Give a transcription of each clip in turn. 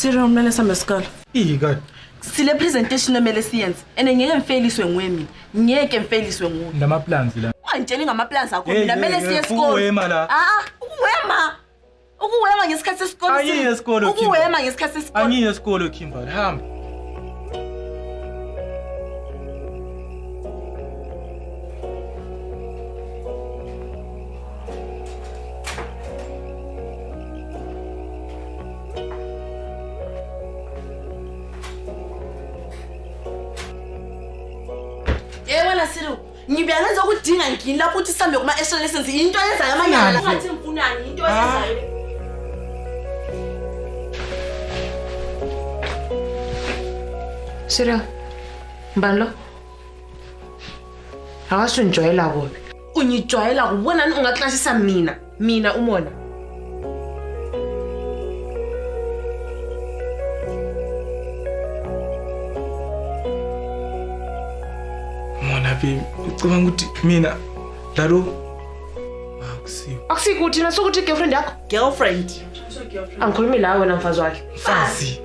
Cyril, kumele sihambe esikole. God. Sile presentation emele siyenze. Ene ngeke ngifeliswe ngwemi. Ngeke ngifeliswe nguwe. Ngama plans la. Ungitsheli ngama plans akho mina mele siye esikole. Ukuwema la. Ukuwema. Ukuwema ngesikhathi sesikole. Angiye esikole Kimba. Ukuwema ngesikhathi sesikole. Angiye esikole Kimba. Hamba. Cyril, ngibiyangenza ukudinga ngini lapho uthi sihambe kuma extra lessons into eyenzayo amanyala ngathi ngifunani into eyenzayo. Cyril, mbalo. Akasunjwayela kubi. Unyijwayela kubona ungaxashisa mina umona. Ucabanga ukuthi mina lalo akusiyo. Akusikuthi nasukuthi girlfriend yakho? Girlfriend. Angikhulumi la wena mfazi wakhe. Mfazi.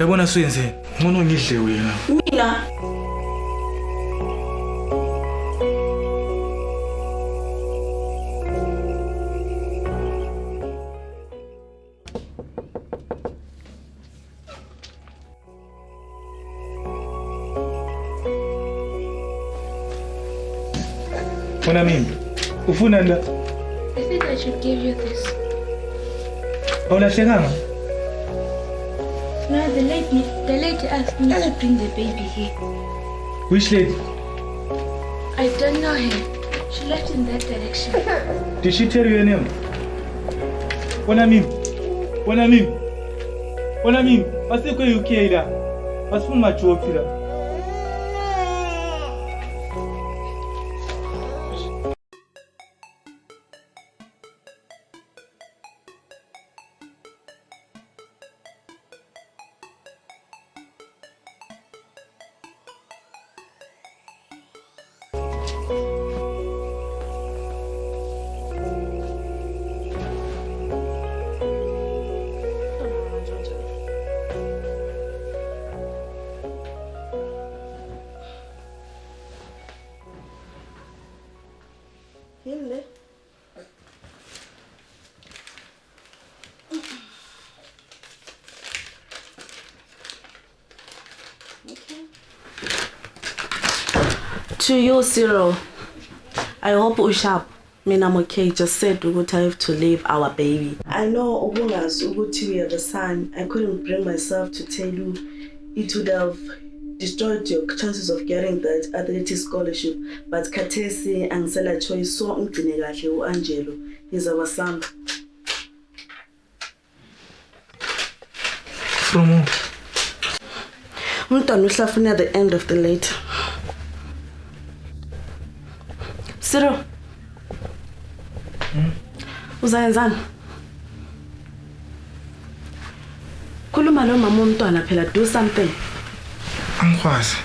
Yabona suyenzeni? Ngono ngidle wena. Mina. Bona mimi ufuna la. I think I should give you this. Awulahlekanga? No, the lady asked me to bring the baby here. Which lady? I don't know her. She left in that direction. Did she tell you her name? Bona mimi. Asikho UK la. Asifuna majoki la. To you, Cyril, I hope you're sharp. I'm okay. Just said we have to leave our baby. I know we have a son. I couldn't bring myself to tell you. It would have destroyed your chances of getting that athletic scholarship. But Katesi and Sela choice so Angelo. He's our son. From who? I'm at the end of the late. Cyril. Uzayenzani? Khuluma lo mama umntwana phela, do something. Angikwazi.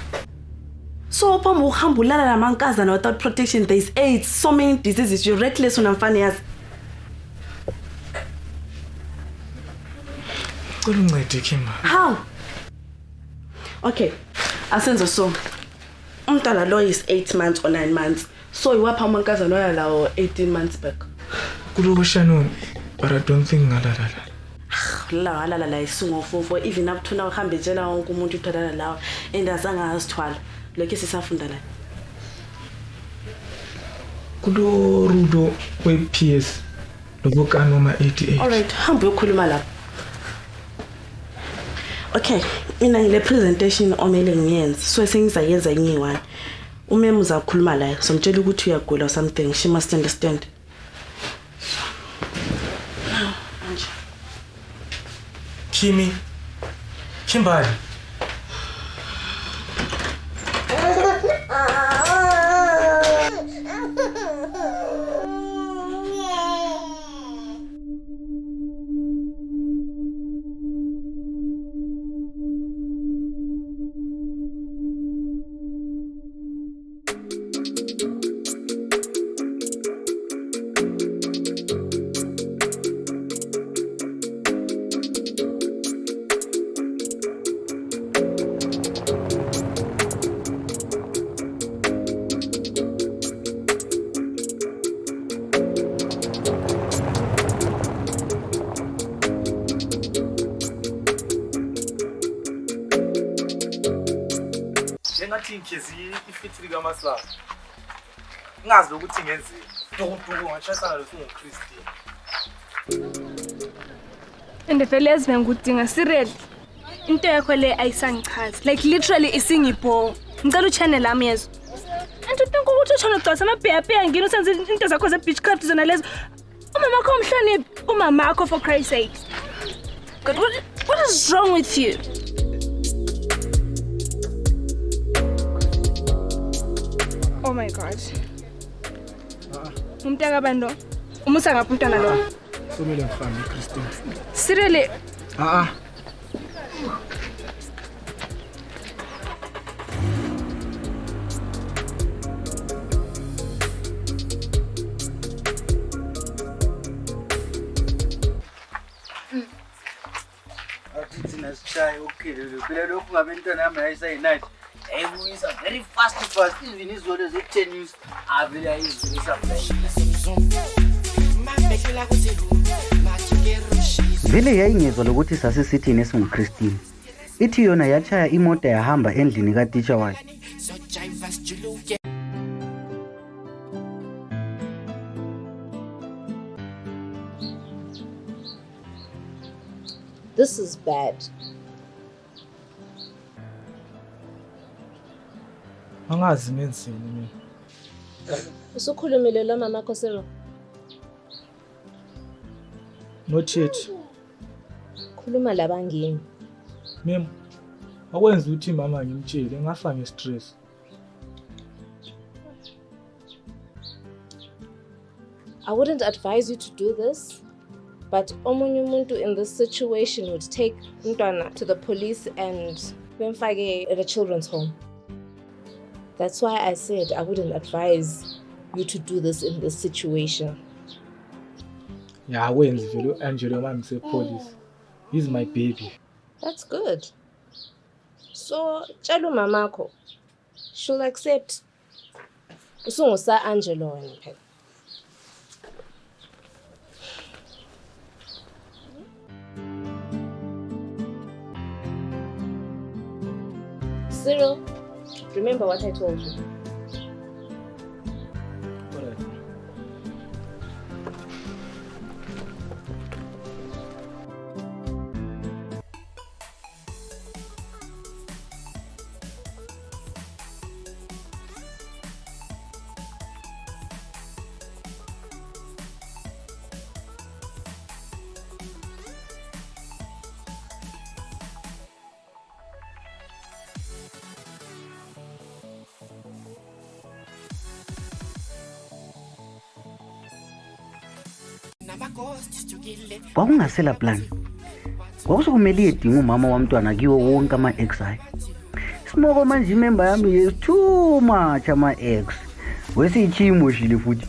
So uphambi uhamba ulala namankazana without protection, there is AIDS, so many diseases, you're reckless unamfani yazi. Cela ungincede Kimba. How? Okay, asenza so. Umntwana lo is 8 months or 9 months. So iwapha amankazana wala lawo 18 months back. Kulokushano, but I don't think ngalala. La isungo fofo even up to now hambe tshela wonke umuntu uthatha lawo and azange azithwala. Lokho sisafunda la. Kulo rudo we-PS lokukana uma 88. All right, hambe ukhuluma lapha. Okay, mina ngile presentation omele ngiyenze. So sengizayenza ngiyi-1. Umeme uzakhuluma la, so mtshela ukuthi uyagula or something. She must understand. Kimberly. ngathi inkhezi ifitri kaMasango. Ngazi ukuthi ngenzeni. Duku ngashayisana losunguChristian. And vele yazi ngikudinga Cyril. Into yakho le ayisangichazi. Like literally isingipho. Ngicela uchannel lami yezo. And uthink ukuthi utshona ugcwasa amabhebhe ngini usenze into zakho ze beach craft zona lezo. Umama wakho umhloniphi umama wakho for Christ's sake. God, what is wrong with you? Oh my God. Umntaka bando. Umusa ngaphi umntwana lo? Somele ngifane Christian. Cyril. Okay, phela lokhu ngabentwana yami ayisayinathi. Ayibuyisa very fast even izolo ze10 news avela izisa Vele yayingezwa lokuthi sasisithini esinguChristian. Ithi yona yachaya imoto yahamba endlini kaTeacher wakhe. This is bad. Angazi ngenzini mina. Usukhulumile lo mama wakho Cyril? Not yet. Khuluma labangini. Mem. Akwenza ukuthi mama ngimtshele ngafa ngestress. I wouldn't advise you to do this, but omunye umuntu in this situation would take umntwana to the police and bemfake at a children's home. That's why I said I wouldn't advise you to do this in this situation. Yeah, wenzi vele Angelo mama police. He's my baby. That's good. So, tshela umamakho. She'll accept. Usungusa Angelo wena phela. Cyril, remember what I told you. Kwakungasela plan. Kwakusokumele idinga umama wamntwana kiwo wonke ama-ex ayi. Simoko manje imember yami is too much ama-ex. Wesichimoshile futhi.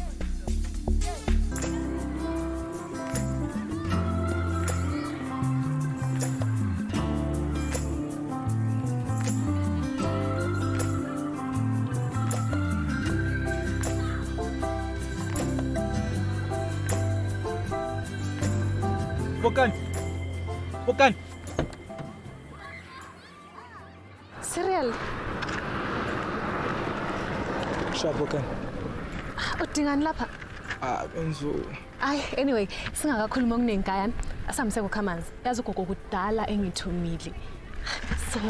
Bukan. Cyril. Shabukan. Udingani lapha? Benzo. Anyway, singakakhuluma okunenkayana, asamse kukha amanzi. Yazi ugogo kudala engithumile. So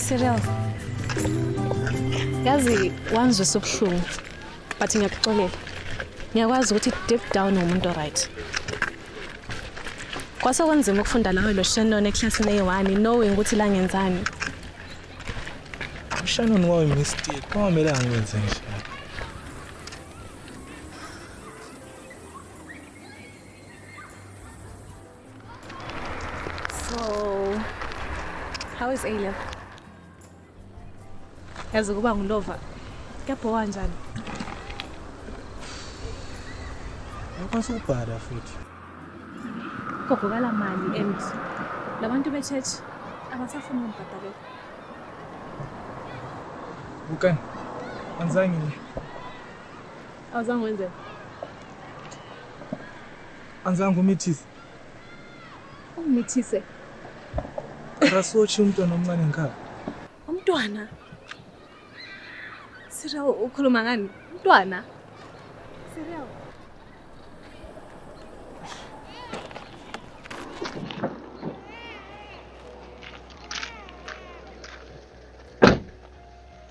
Cyril, yazi wanzwe sobuhlungu, but ngiyakuxolela. Ngiyakwazi ukuthi deep down umuntu right. Kwase kwanzima ukufunda lawe lo Shannon eclassini A1 knowing ukuthi la ngenzani. Shannon wawe mistake, kwamele angenze nje. So, how is A-level? Yazi kuba ngilova. Kuyabhowa njani? Awukwazi ukubhala futhi. Gogo kala mali and labantu be-church abasafuna ungibhadalele. Bukani. Anzange. Awuzange wenze. Anzange umithise. Ungimithise. Rasochi umntwana omncane ngikhaya. Umntwana? Cyril ukhuluma ngani? Umntwana? Cyril.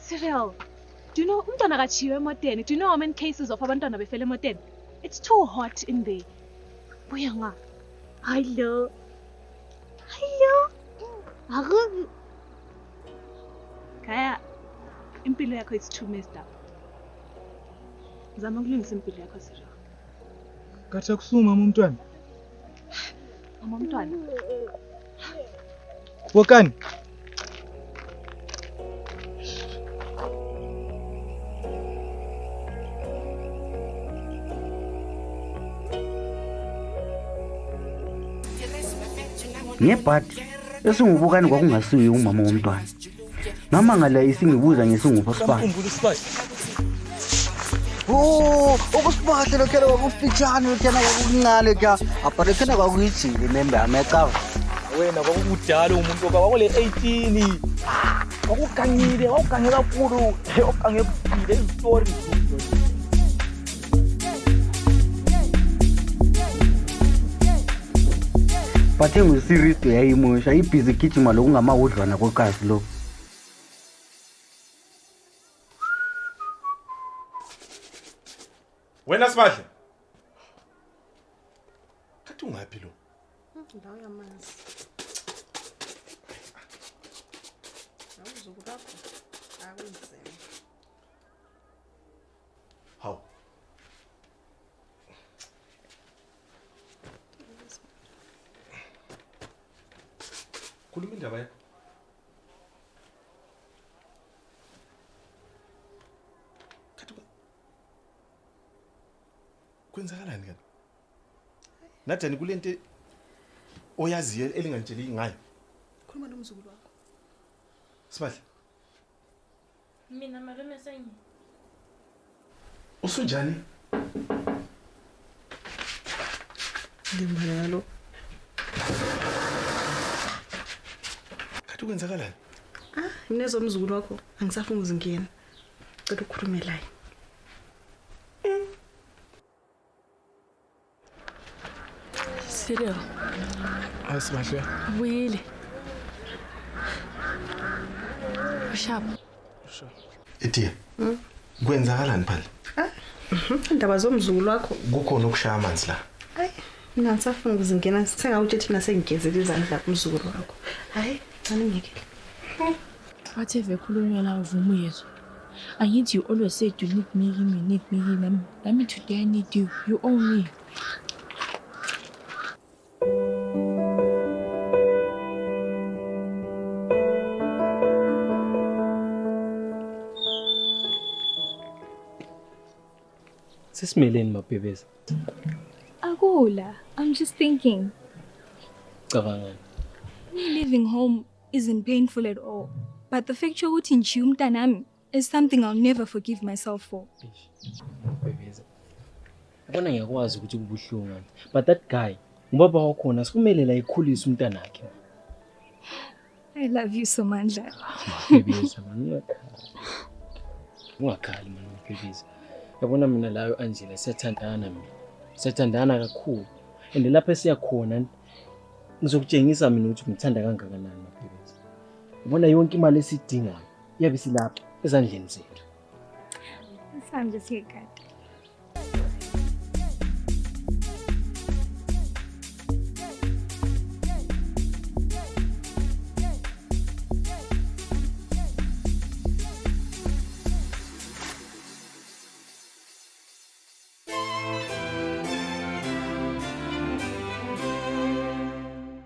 Cyril, do you know umntwana kachiwe emoteni? Do you know how many cases of abantwana befele emoteni? It's too hot in there. Buya nga. Hello. Hello. Kaya, impilo yakho is too messed up. Zama ukulungisa impilo yakho Cyril. Kathi akusuma mama umntwana. Mama umntwana. Bukani. Ngebhadi esingubukani kwakungasiwe umama womntwana. Noma ngala isingibuza ngesingupho sibani. Ukusibahle lokhela kwakufitshane lokhela kwakuncane kya. Apha lokhela kwakuyijile member amecava. Wena kwakudala umuntu kwakule 18. Kwakugangile, kwakugangela kakhulu. Okange kuphile istory. Bathe nguSiris yayimosha ibhizi Gijima lokungamawudlwana kwekazi lo. Wena Sibahle. Kathi ungaphi lo? Ndawo yamanzi. Awuzuku lapho. Akunzima. Hawu. Khuluma indaba yakho. Kathi kwenzakalani kana? Nathani kulento oyaziyo elingantsheli ngayo. Khuluma nomzukulu wakho. Sibahle. Mina malume senye. Usunjani? Ngimbala lo. Kathi kwenzakalani? Mina ezomzukulu wakho angisafuni uzingena. Cela ukukhulume laye. Cyril. Asibahle. Wile. Ushap. Etiya. Kwenzakalani phela? Indaba zomzukulu wakho. Kukhona ukushaya amanzi la. Hayi, mina angisafuni ukuzingena. Sengawuthi thina sengigezela izandla kumzukulu wakho. Hayi, ngani ngeke. Whatever khulunywa la uvuma uyezwa. Angithi you always said you need me. Let me today I need you. You own me. Sisimeleni mabhebeza. Akula. I'm just thinking. Cabangani. Me leaving home isn't painful at all. But the fact you're in Chumtanam is something I'll never forgive myself for. Bebeza. Ubona ngiyakwazi ukuthi kubuhlungu. But that guy, ubaba wakhona sikumele la ikhulisa umntana wakhe. I love you so much. Bebeza man. Ungakhali man bebeza. Yabona mina layo Angela siyathandana mina. Siyathandana kakhulu. And lapha siyakhona ngizokutshengisa mina ukuthi ngithanda kangakanani mabhebeza. Ubona yonke imali esidingayo iyabe silapha ezandleni zethu. I'm just here, God.